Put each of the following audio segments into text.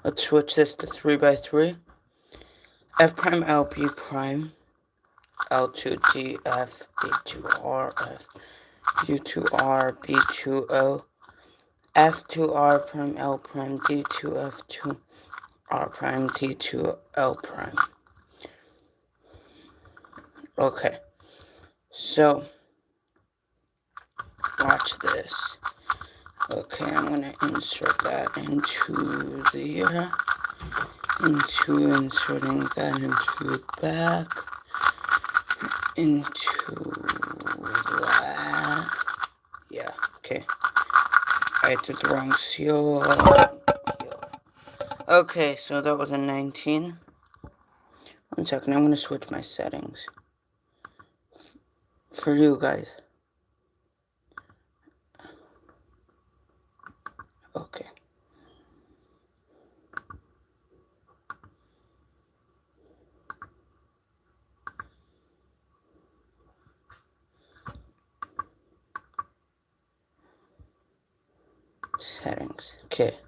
Let's switch this to 3 by 3. F prime L B prime L2 D F B2R F U2R B2O F2R prime L prime D2 F2 R prime D2 L prime. Okay, so watch this. Okay, I'm gonna insert that into the inserting that into the back, into that. Yeah, okay. I did the wrong seal. Okay, so that was a 19. 1 second, I'm gonna switch my settings for you guys. Okay. Settings. Okay.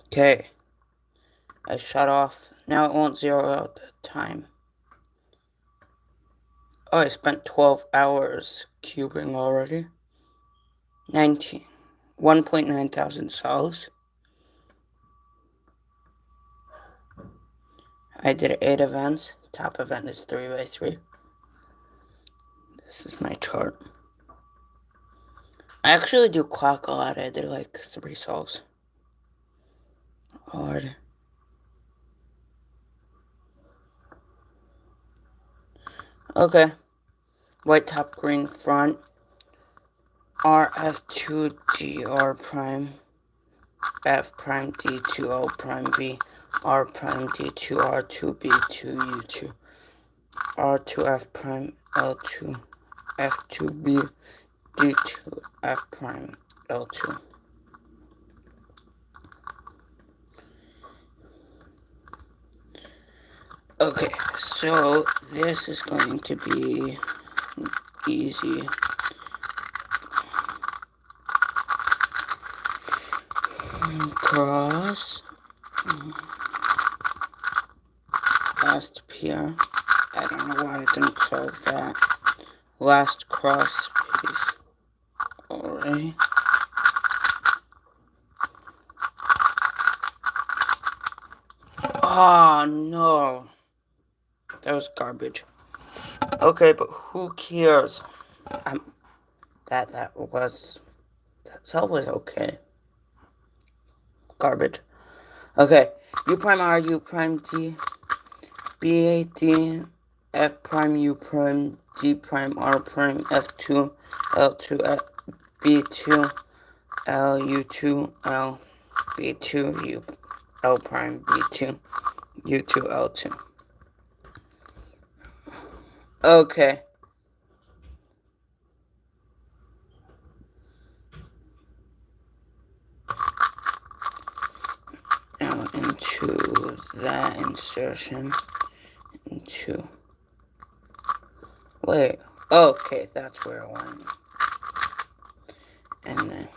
Okay. I shut off. Now it won't zero out the time. Oh, I spent 12 hours cubing already. 19. 1.9 thousand souls. I did 8 events. Top event is 3 by 3. This is my chart. I actually do clock a lot. I did like 3 souls. Already. Okay. White top, green front. RF2D R prime. F prime D2 O prime B. R prime D2 R2 B2 U2. R2 F prime L2 F2 B D2 F prime L2. Okay, so this is going to be easy. Cross. Last pair. I don't know why I didn't solve that. Last cross piece. Alright. Oh no. That was garbage. Okay, but who cares? That's always okay. Garbage. Okay. U prime R, U prime D, B A D, F prime U prime D prime R prime F2 L2 B2 L U2 L B2 U L prime B2 U2 L2. Okay. Now into that insertion. Into. Wait. Okay, that's where it went. And then.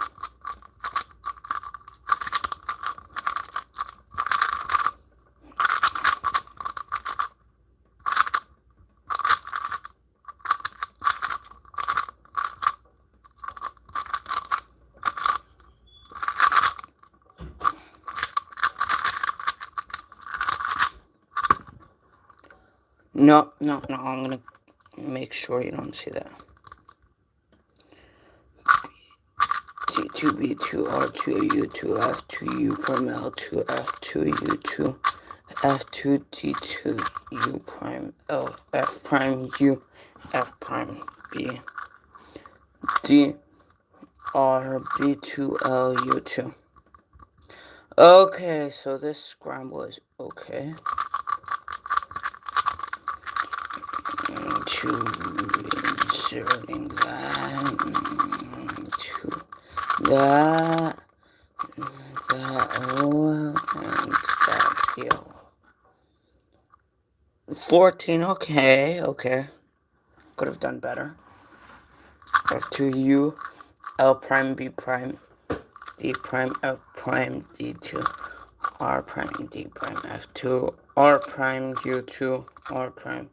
No, I'm gonna make sure you don't see that. D2, B2, R2, U2, F2, U prime L2, F2, U2, F2, D2, U prime L, F prime U, F prime B, D, R, B2, L, U2. Okay, so this scramble is okay. To inserting that into that O and that P. 14, okay. Could have done better. F2U, L prime, B prime, D prime, F prime, D2, R prime, D prime, F2, R prime, U2, R prime,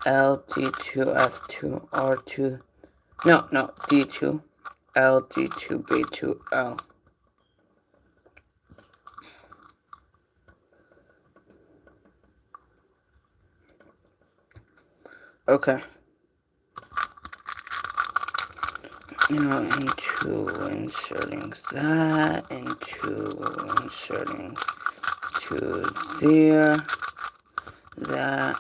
L, D2, F2, R2, no, D2, L, D2, B2, L. Okay. Now into inserting that, into inserting to there, that.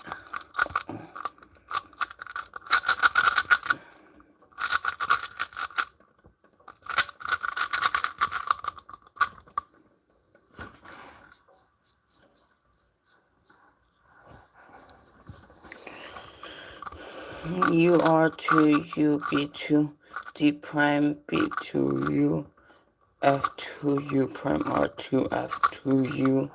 UR2, U, B2, D prime, B2, U, F2, U prime, R2, F2, U,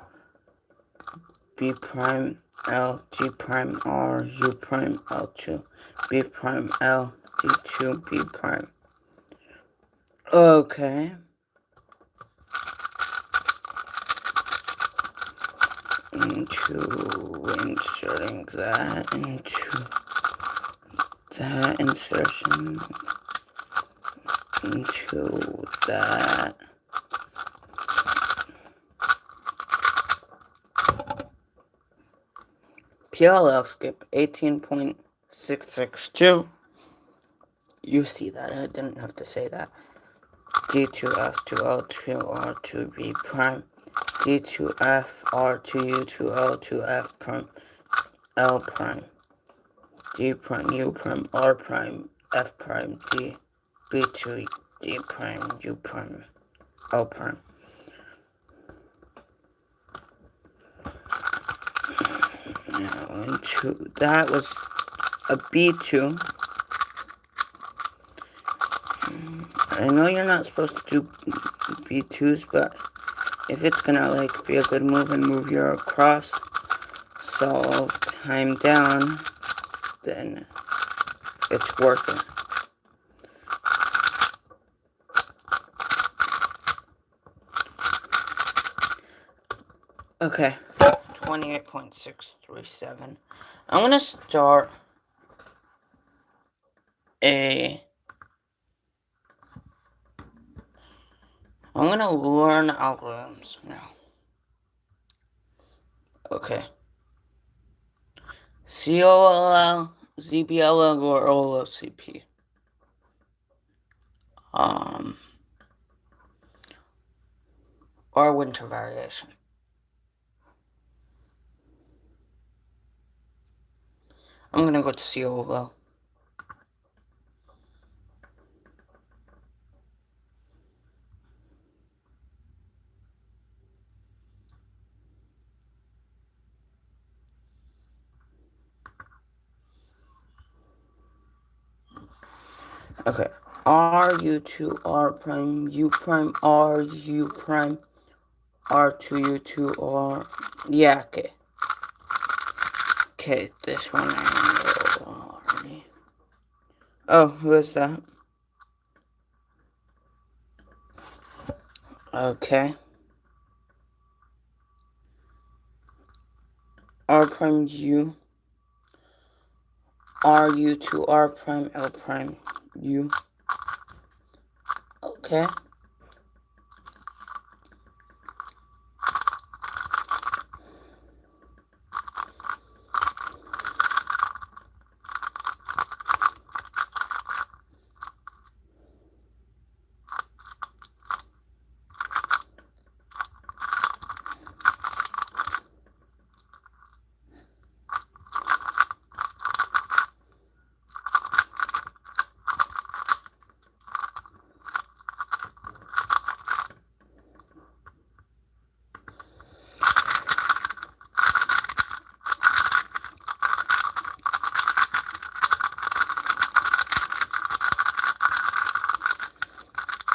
B prime, L, G prime, R, U prime, L2, B prime, L, D2, B prime. Okay. Into inserting that into that insertion into that. PLL skip 18.662. You see that, I didn't have to say that. D2F2 L2 R2 B prime, D2F R2 U2 L2 F prime, L prime, D prime U prime R prime F prime D, B2 D prime U prime L prime. Now into that was a B2. I know you're not supposed to do B2s, but if it's gonna like be a good move and move your cross solve time down, then it's worth it. Okay, 28.637. I'm gonna start I'm gonna learn algorithms now. Okay. COLL, ZBLL, or OLCP. Or winter variation. I'm gonna go to COLL. Okay. R, U2, R prime, U prime, R, U prime, R2, U2, R. Yeah, okay. Okay, this one I know already. Oh, who is that? Okay. R prime, U. R, U2, R prime, L prime, U. Okay.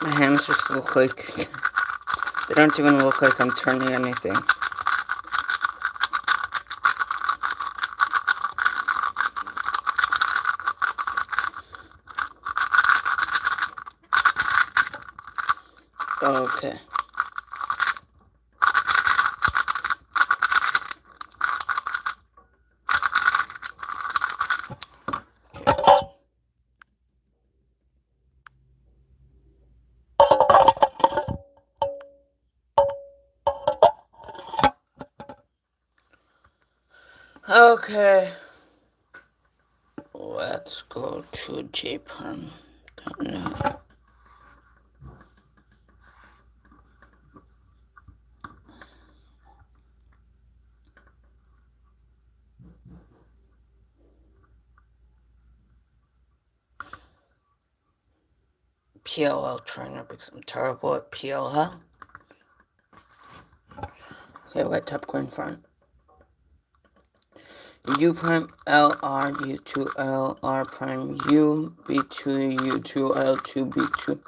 My hands just look like... They don't even look like I'm turning anything. Okay. Okay. Let's go to JPerm. Don't know. PLL trainer because I'm terrible at PLL. Okay, white top green front. U prime L R U2 L R prime U B2 U2 L2 B2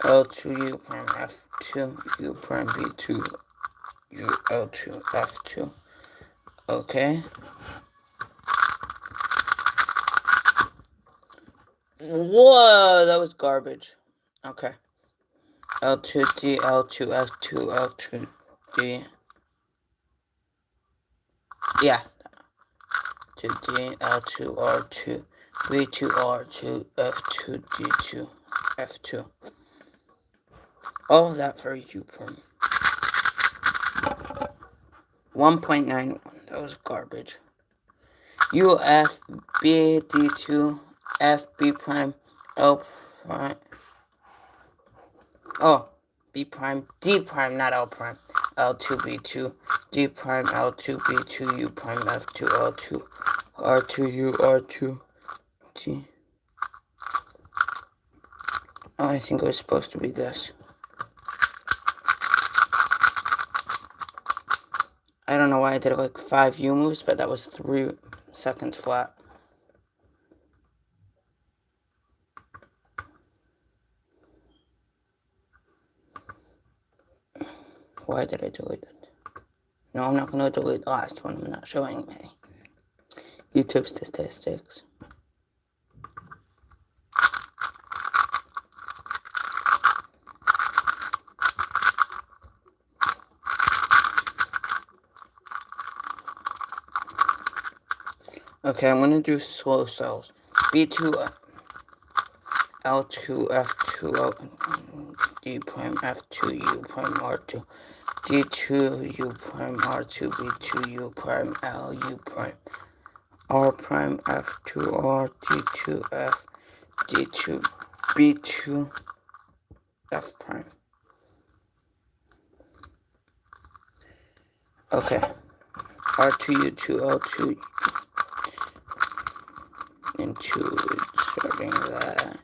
L2 U prime F2 U prime B2 U L2 F2. Okay. Whoa, that was garbage. Okay. L2D L2 F2 L2D. Yeah. 2D L2 R2 B2 R2 F2 D2 F2. All of that for U prime. 1.91. That was garbage. U F B D2 F B prime L prime. Oh, B prime D prime, not L prime. L2 B2 D prime L2 B2 U prime F2 L2 R2 U R2 D. Oh, I think it was supposed to be this. I don't know why I did like 5 U moves, but that was 3 seconds flat. Why did I delete it? No, I'm not going to delete the last one. I'm not showing any. YouTube statistics. Okay, I'm going to do slow cells. B2 L2 F2 L, D prime F2 U prime R2 D2 U prime R2 B2 U prime L U prime R prime F2 R D2 F D2 B2 F prime. Okay. R2 U2 L2 into starting that.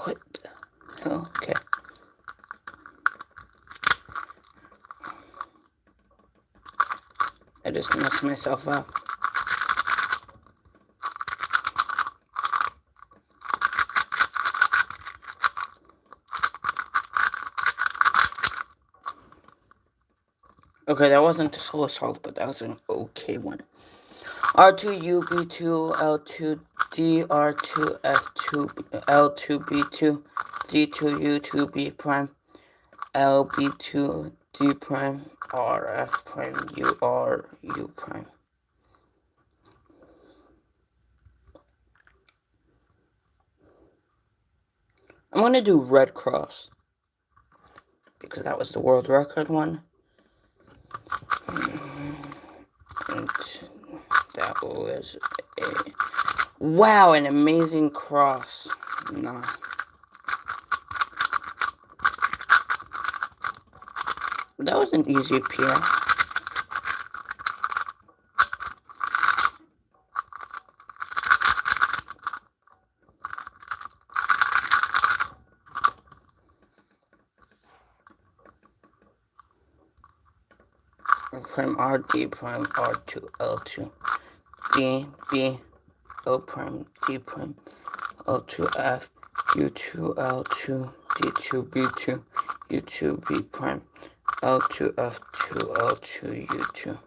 What the hell? Okay. I just messed myself up. Okay, that wasn't the slow solve, but that was an okay one. R2U B2 L2 D R2 F2 L2 B2 D2 U2 B prime L B2 D prime R F prime U R U prime. I'm gonna do Red Cross because that was the world record one. And that was a wow, an amazing cross. Nah. That was an easy PR. Prime R D prime R2 L2 D B O prime D prime L2 F U2 L2 D2 B2 U2 B prime L2 F2 L2 U2.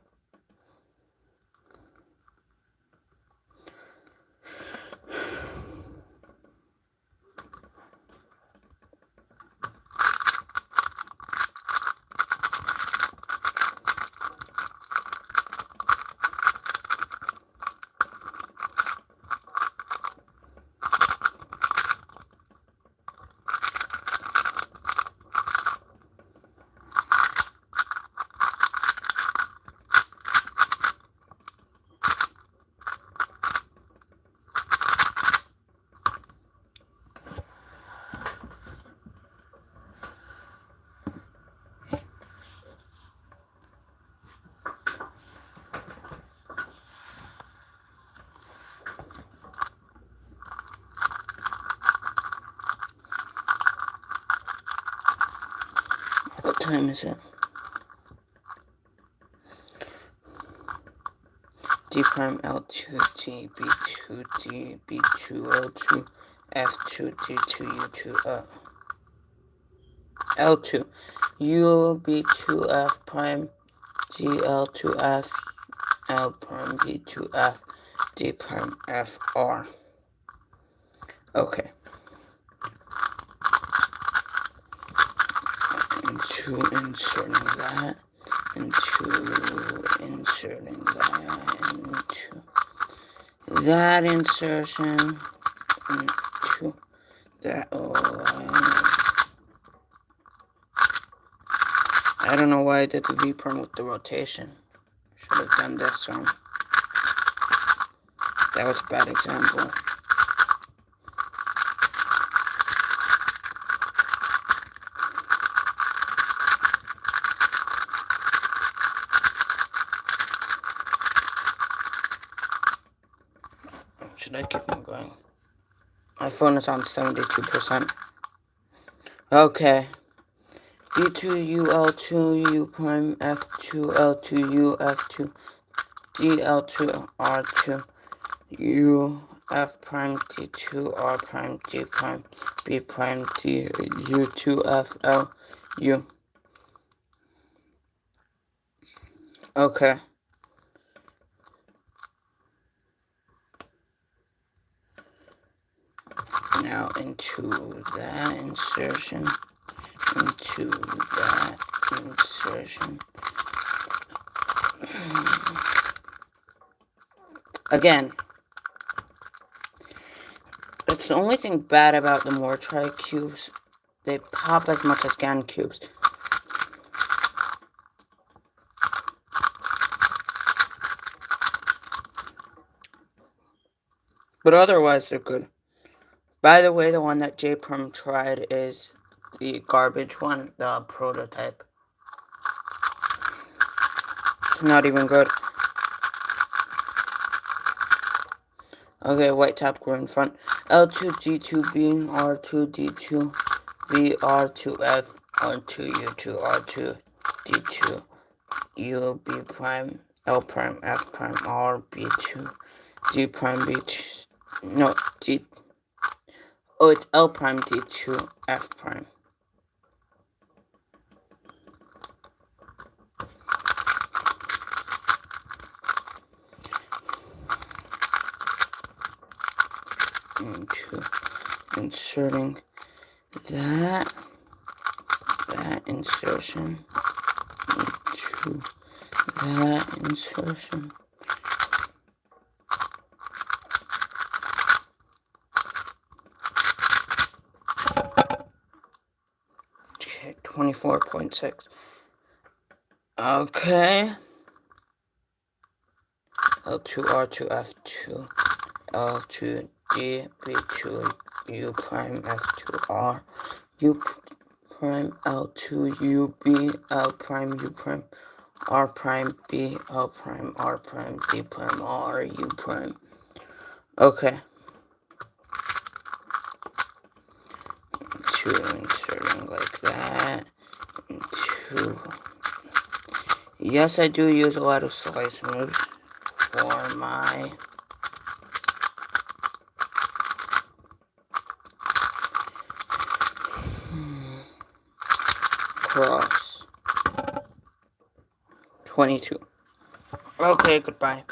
time is it? D prime L2 D B2 D B2 L2 F2 D2 U2 L2 U B2 F prime G L2 F L prime B2 F D prime F R. Okay. Into inserting that, into inserting that, into that insertion, into that. I don't know why I did the V prime with the rotation. Should have done this one. That was a bad example. Should I keep on going? My phone is on 72%. Okay. D2 U L2 U prime F2 L2 U F2 D L2 R2 U F prime D2 R prime D prime B prime D U2 F L U. Okay. Now into that insertion, into that insertion. Again, that's the only thing bad about the Mortri cubes. They pop as much as GAN cubes. But otherwise, they're good. By the way, the one that J-Prom tried is the garbage one, the prototype. It's not even good. Okay, white top green front. L2 D2B R2 D2 B R2F R2 U2 R2 D2 U B prime L prime F prime R B2 D prime B2 no D. Oh, it's L prime D2 F prime. Into inserting that insertion into that insertion. Okay, 24.6. Okay. L2 R2 F2 L2 D B2 U prime F2 R U prime L2 U B L prime U prime R prime B L prime R prime D prime R U prime. Okay. Into inserting like that. Into. Yes, I do use a lot of slice moves for my cross. 22. Okay, goodbye.